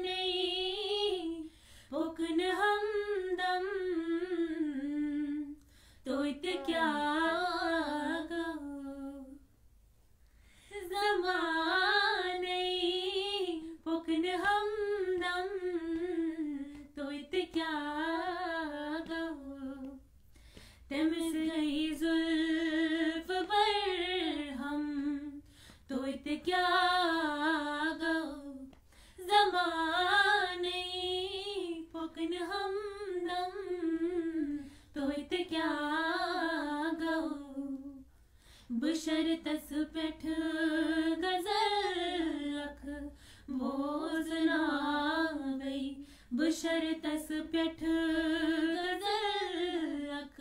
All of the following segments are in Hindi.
नहीं पुकन हमदम तो इत क्या ज़माने पुकन हमदम तो इत क्या तमिस गई जुल्फ पर हम तो इत क्या ज़माने पुकन हमदम तो इत क्या बशर तस पेठ गजल अख भोजना गई बशर तस पेठ गजल अख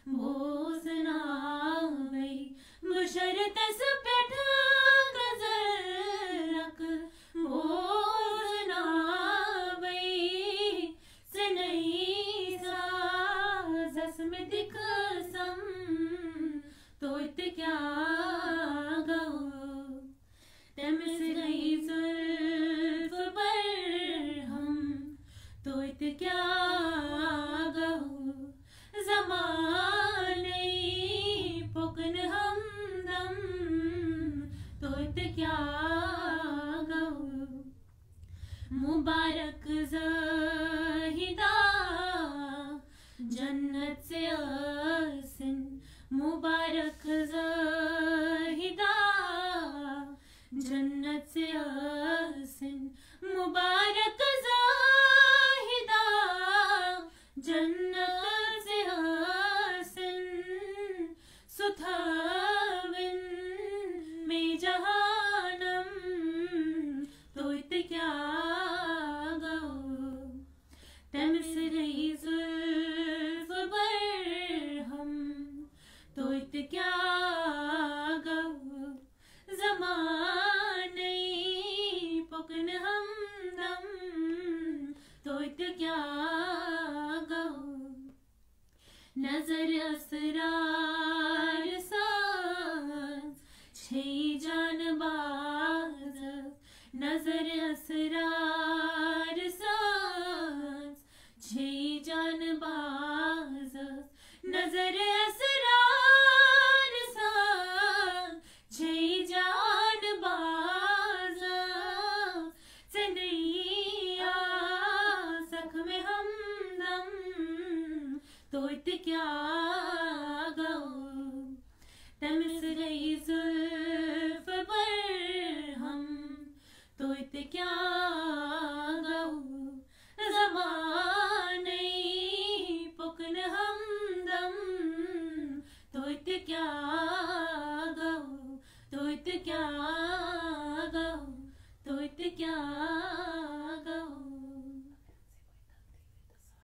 भोजना गई बशर तस पेठ गजल अख भोजना गई सनई साजस में दिख सम तो इत क्या तमिस गई जुल्फ पर हम तो इत क्या ज़माने पुकन हमदम तो इत क्या मुबारक ज़ाहिदा जन्नत से आसिन मुबारक ज़ाहिदा जन्नत से आसिन मुबारक ज़ाहिदा जन्नत से आसिन सुथाविन में जहानम तो इत क्या तमिस रही जुल्फ पर हम तो इत क्या ज़माने पुकन हमदम तो इत क्या नजर असरार सांस छई जानबाज नजर असरार सांस छई जानबाज नजर असरार सांस छई जानबाज सनैया सख में हमदम तो इत क्या तमिस गई जुल्फ पर हम तो इत क्या ज़माने पुकन हमदम तो इत क्या तो इत क्या तो इत क्या